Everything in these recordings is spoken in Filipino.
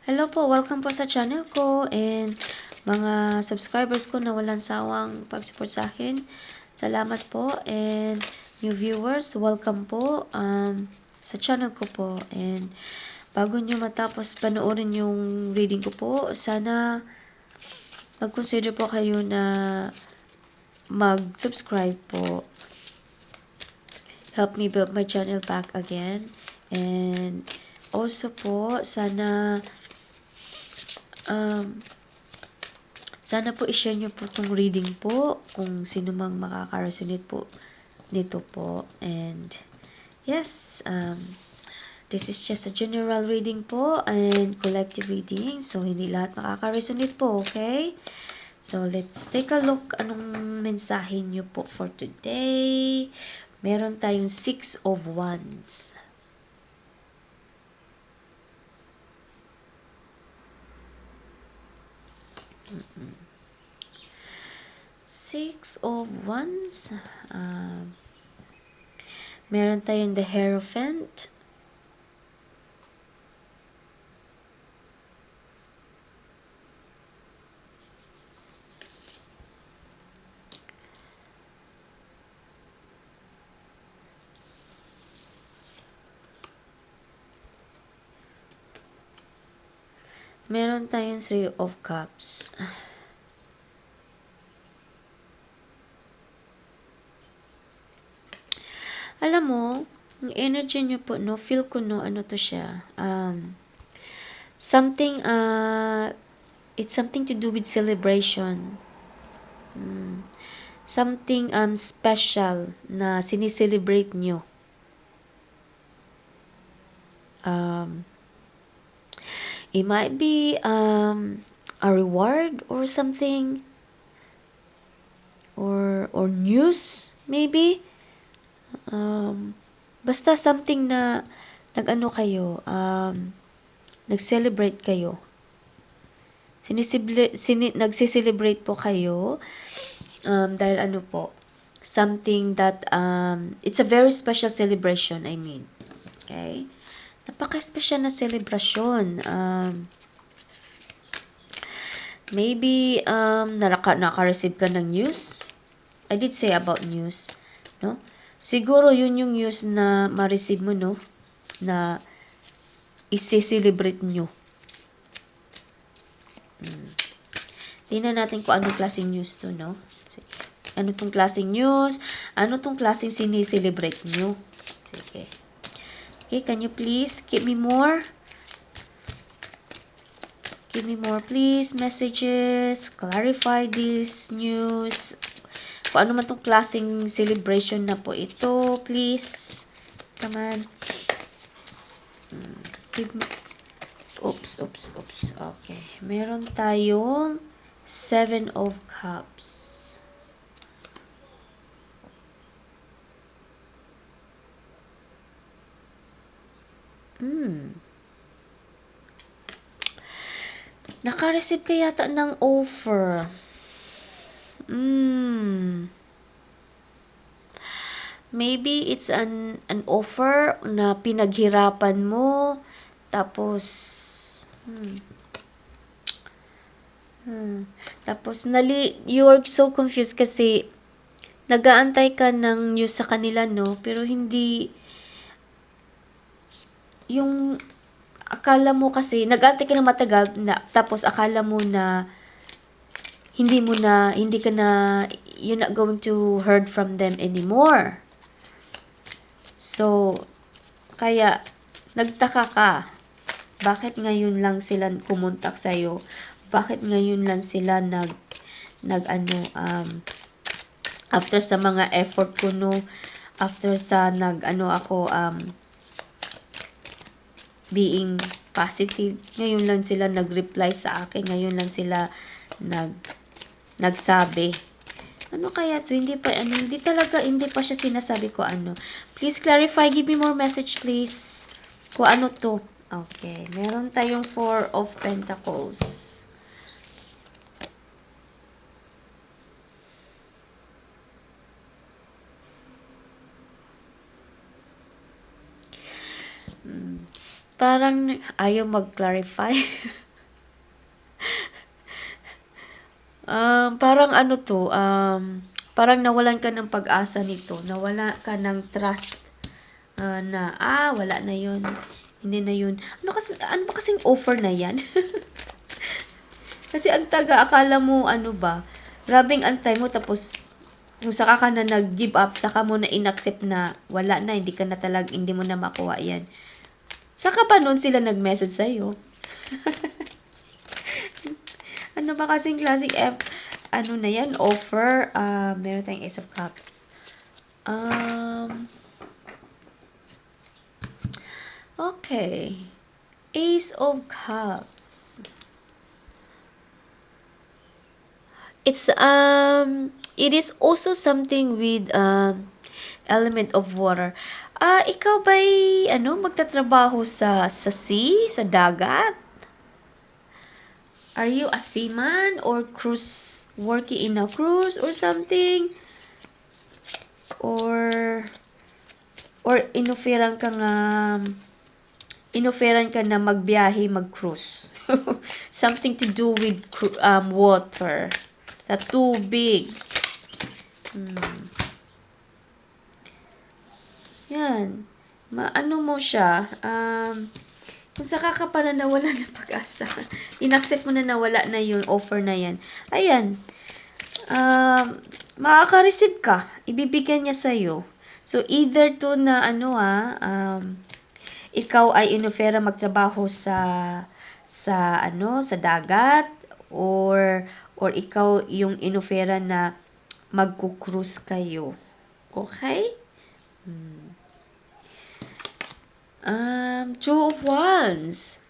Hello po, welcome po sa channel ko and mga subscribers ko na walang sawang pag-support sa akin. Salamat po and new viewers, welcome po sa channel ko po. And bago nyo matapos panoorin yung reading ko po, sana mag-consider po kayo na mag-subscribe po. Help me build my channel back again. And also po, sana po i-share nyo po itong reading po kung sino mang makaka-resonate po nito po. And yes, this is just a general reading po and collective reading. So, hindi lahat makaka-resonate po, okay? So, let's take a look anong mensahe nyo po for today. Meron tayong 6 of Wands. Six of Wands. Meron tayong the Hierophant. Meron tayong Three of Cups. Alam mo, yung energy nyo po, no, feel ko, no, ano to siya, something, it's something to do with celebration. Something, special na sinicelebrate nyo. It might be, a reward or something, or news, maybe. Basta something na nag-ano kayo, nag-celebrate kayo. Nagsi-celebrate po kayo dahil ano po, something that it's a very special celebration, I mean. Okay? Napaka-special na celebration. Maybe naka-receive ka ng news. I did say about news, no? Siguro yun yung news na ma-receive mo, no? Na isi-celebrate nyo. Tingnan natin kung anong klaseng news to, no? Ano tong klaseng news? Ano tong klaseng sinicelebrate nyo? Sige. Okay, can you please give me more? Give me more, please. Messages. Clarify this news. Kung ano man tong klaseng celebration na po ito, please. Come on. Oops. Okay. Meron tayong 7 of Cups. Naka-receive ka yata ng offer. Maybe it's an offer na pinaghirapan mo, tapos tapos you're so confused kasi nag-aantay ka ng news sa kanila, no? Pero hindi yung akala mo kasi nag-aantay ka ng matagal na, tapos akala mo na hindi ka na, you're not going to heard from them anymore. So, kaya, nagtaka ka. Bakit ngayon lang sila kumontak sa'yo? Bakit ngayon lang sila after sa mga effort ko, no? After sa being positive, ngayon lang sila nag-reply sa akin. Ngayon lang sila nagsabi. Ano kaya to? Hindi pa siya sinasabi ko ano. Please clarify, give me more message please. Kung ano to. Okay, meron tayong 4 of Pentacles. Parang ayaw mag-clarify. Parang ano 'to, parang nawalan ka ng pag-asa nito, nawala ka ng trust, na, wala na 'yun, hindi na 'yun. Ano ba kasing offer na 'yan? Kasi ang taga, akala mo ano ba, grabeng antay mo tapos kung saka ka na nag-give up, saka mo na inaccept na wala na, hindi mo na makuha 'yan. Saka pa nun sila nag-message sa'yo. Ano ba kasing klaseng ano na yan, offer? Meron tayong Ace of Cups. Okay. Ace of Cups. It is also something with element of water. Ikaw ba'y magtatrabaho sa sea, sa dagat? Are you a seaman or working in a cruise or something? Or inoferan ka na magbiyahe, mag-cruise. Something to do with water. Sa tubig. Yan. Ano mo siya? Kung saka ka pa na nawala ng pag-asa, inaccept mo na nawala na yung offer na yan. Ayan. Makaka-receive ka. Ibibigyan niya sa'yo. So, either to na ikaw ay inofera magtrabaho sa dagat, or ikaw yung inofera na magku-cruise kayo. Okay? Two of Wands.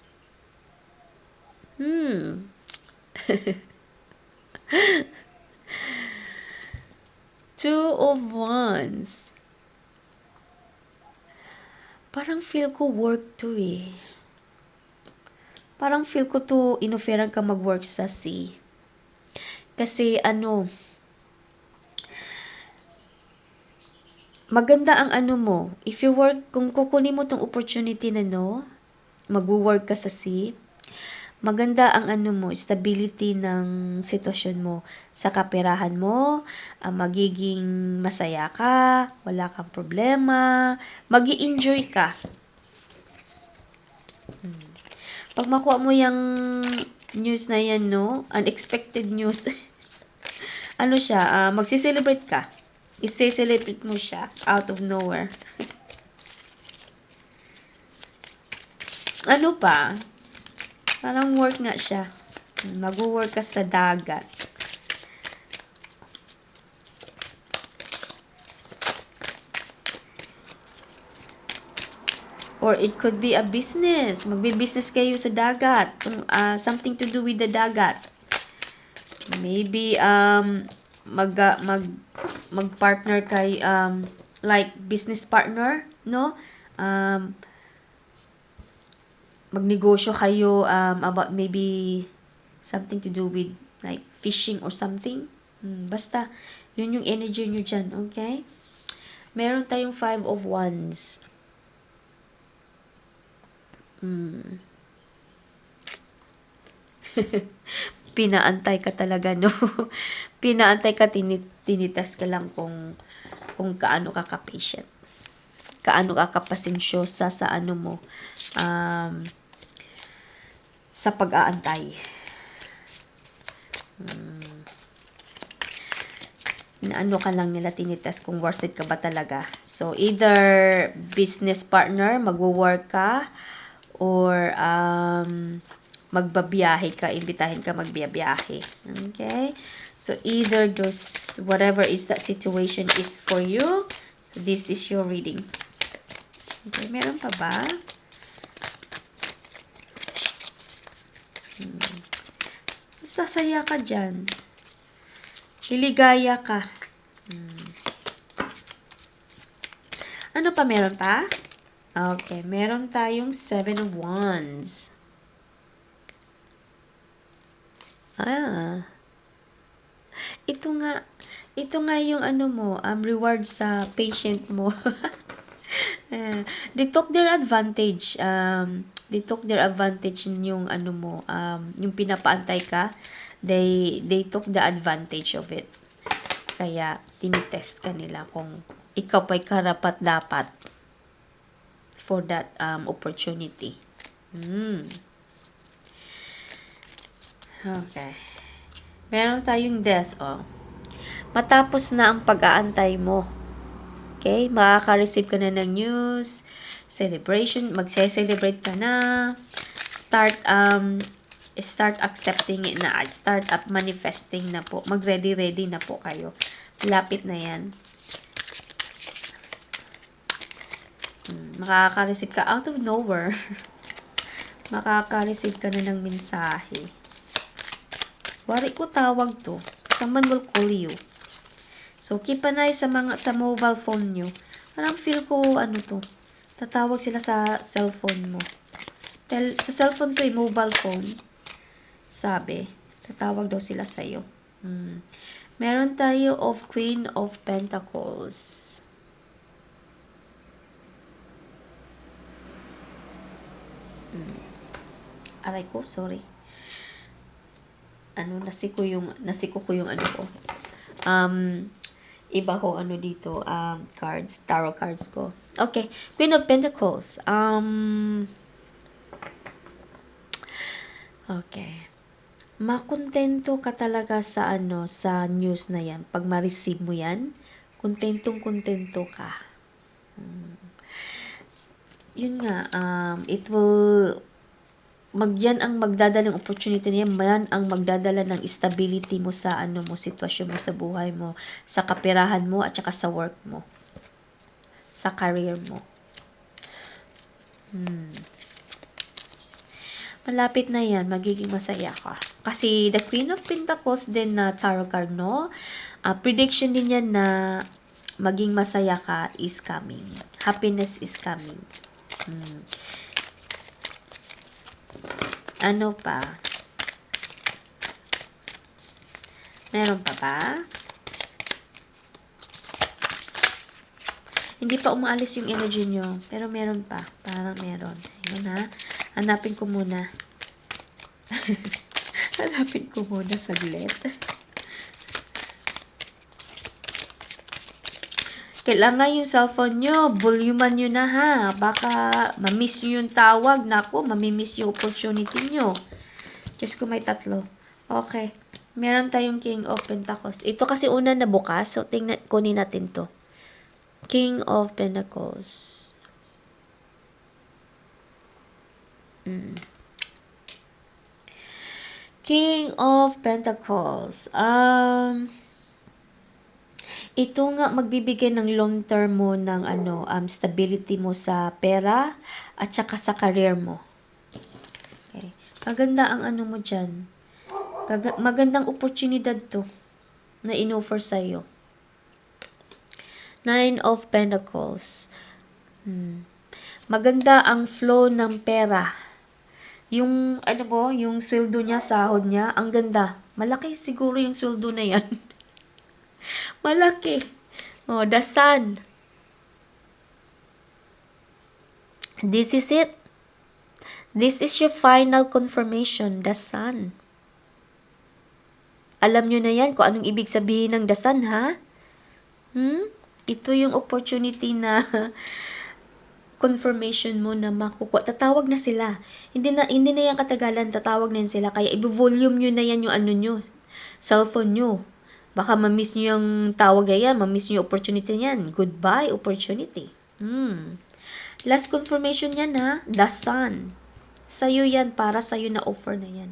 Two of Wands. Parang feel ko work to eh. Parang feel ko to inoferan ka mag-work sa sea. Kasi maganda ang mo. If you work, kung kukunin mo tong opportunity na mag-work ka sa sea, maganda ang mo, stability ng sitwasyon mo. Sa kaperahan mo, magiging masaya ka, wala kang problema, magi-enjoy ka. Pag makuha mo yung news na yan, unexpected news, magsi-celebrate ka. I-celebrate mo siya out of nowhere. Ano pa? Parang work nga siya. Mag-work ka sa dagat. Or it could be a business. Magbi-business kayo sa dagat. Something to do with the dagat. Maybe mag-partner kay like business partner, no? Magnegosyo kayo about maybe something to do with like fishing or something. Basta, yun yung energy nyo dyan, okay? Meron tayong 5 of Wands. Pinaantay ka talaga, no? Pinaantay ka, tinitas ka lang kung kaano ka ka-patient. Kaano ka kapasensyosa sa mo, sa pag-aantay. Naano ka lang nila, tinitas kung worth it ka ba talaga. So, either business partner, magwo-work ka, or magbabiyahe ka, imbitahin ka magbiyahe. Okay? So, either those, whatever is that situation is for you. So, this is your reading. Okay, meron pa ba? Sasaya ka dyan. Liligaya ka. Ano pa, meron pa? Okay, meron tayong 7 of Wands. Ito nga yung reward sa patient mo. They took their advantage. they took their advantage yung ano mo, yung pinapaantay ka, they took the advantage of it. Kaya, tinitest ka nila kung ikaw pa'y karapat dapat for that opportunity. Okay. Meron tayong death, Matapos na ang pag-aantay mo. Okay? Makaka-receive ka na ng news, celebration, magse-celebrate ka na, start accepting it na, start up manifesting na po, mag-ready na po kayo. Lapit na yan. Makaka-receive ka out of nowhere. Makaka-receive ka na ng mensahe. Wari ko tawag to. Someone will call you. So, keep an eye sa mobile phone nyo. Parang feel ko, tatawag sila sa cellphone mo. Sa cellphone ko, mobile phone. Sabi, tatawag daw sila sa'yo. Meron tayo of Queen of Pentacles. Aray ko, sorry. Nasiko ko yung ko. Iba ko dito, cards, tarot cards ko. Okay, Queen of Pentacles. Okay. Makontento ka talaga sa sa news na yan. Pag ma-receive mo yan, kontento ka. Yun nga, it will yan ang magdadala ng opportunity niya, yan ang magdadala ng stability mo sa sitwasyon mo sa buhay mo, sa kapirahan mo at saka sa work mo, sa career mo. Malapit na yan, magiging masaya ka. Kasi the Queen of Pentacles din na tarot card, no? Prediction din yan na maging masaya ka is coming. Happiness is coming. Ano pa? Meron pa ba? Hindi pa umaalis yung energy nyo. Pero meron pa. Parang meron. Ayun ha. Hanapin ko muna. Hanapin ko muna saglit. Kailangan yung cellphone nyo, volumean nyo na ha. Baka ma-miss nyo yung tawag. Naku, mamimiss yung opportunity nyo. Diyos ko, may 3. Okay. Meron tayong King of Pentacles. Ito kasi una na bukas. So, kunin natin to. King of Pentacles. King of Pentacles. Ito nga magbibigay ng long term mo ng stability mo sa pera at saka sa career mo. Okay. Maganda ang mo dyan. Magandang oportunidad to na in-offer sa'yo. 9 of Pentacles. Maganda ang flow ng pera. Yung yung sweldo niya, sahod niya, ang ganda. Malaki siguro yung sweldo na yan. Malaki. The Sun. This is it. This is your final confirmation, the Sun. Alam nyo na yan kung anong ibig sabihin ng the Sun, ha? Ito yung opportunity na confirmation mo na makukuha. Tatawag na sila. Hindi na yan katagalan, tatawag na sila. Kaya i-volume nyo na yan yung nyo, cellphone nyo. Baka ma-miss nyo yung tawag na yan, ma-miss nyo yung opportunity yan. Goodbye, opportunity. Last confirmation yan ha, the Sun. Sa'yo yan, para sa'yo na offer na yan.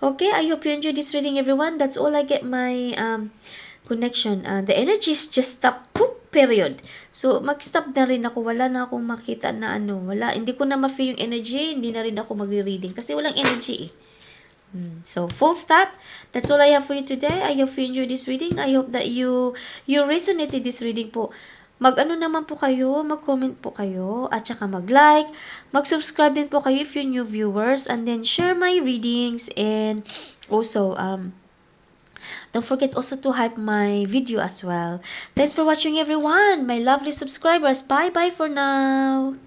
Okay, I hope you enjoyed this reading everyone. That's all I get my connection. The energy is just stop, period. So, mag-stop na rin ako. Wala na akong makita na wala. Hindi ko na ma-feel yung energy, hindi na rin ako magre-reading. Kasi walang energy So, full stop. That's all I have for you today. I hope you enjoyed this reading. I hope that you resonated this reading po. Naman po kayo, mag-comment po kayo, at saka mag-like, mag-subscribe din po kayo if you're new viewers, and then share my readings, and also, don't forget also to hype my video as well. Thanks for watching everyone, my lovely subscribers. Bye-bye for now.